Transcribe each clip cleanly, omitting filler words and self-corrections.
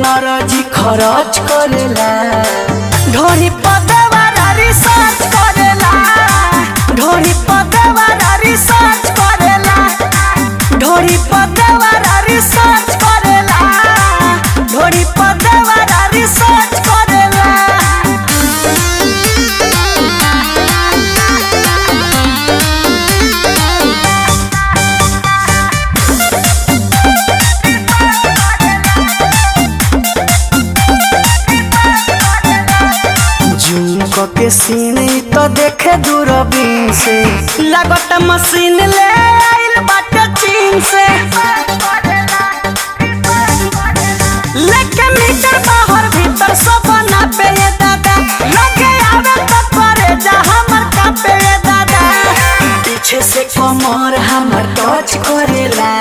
नाराजी खरच करेला ढोरी पदवारा रिसर्च करेला ढोरी पदवारा रिसर्च करेला ढोरी पदवारा रिसर्च करेला ढोरी पदवारा रिसर्च करेला। के सीन तो देखे दूरबीन से लागत मशीन ले आइल बाटे चीन से लेके मीटर बाहर भीतर सब ना पे ये दादा लगे आवे तो करे जा हमर का पे ये दादा पीछे से कमर हमर टच करेला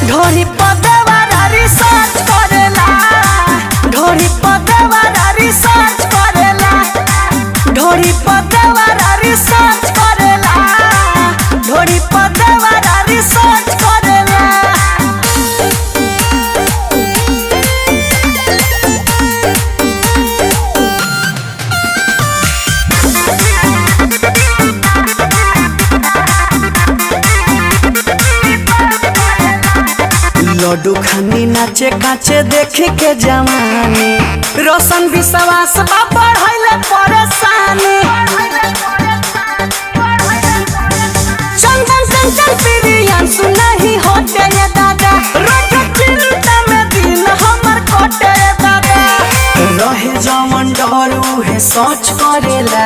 ढोरी पदवारा रिसर्च करेला ढोरी पदवारा रिसर्च करेला ढोरी पदवारा रिसर्च करेला ढोरी पदवारा रिसर्च करेला। लड्डू खानी नाचे काचे देखे के जवानी रोशन विश्वास बा बढ़ैले परेशानी चंदन चंचल प्रियन सुनही होते ये दादा रोज चिंता में दिन हमर कोटे दादा रहे जवन डर उहे सोच करेला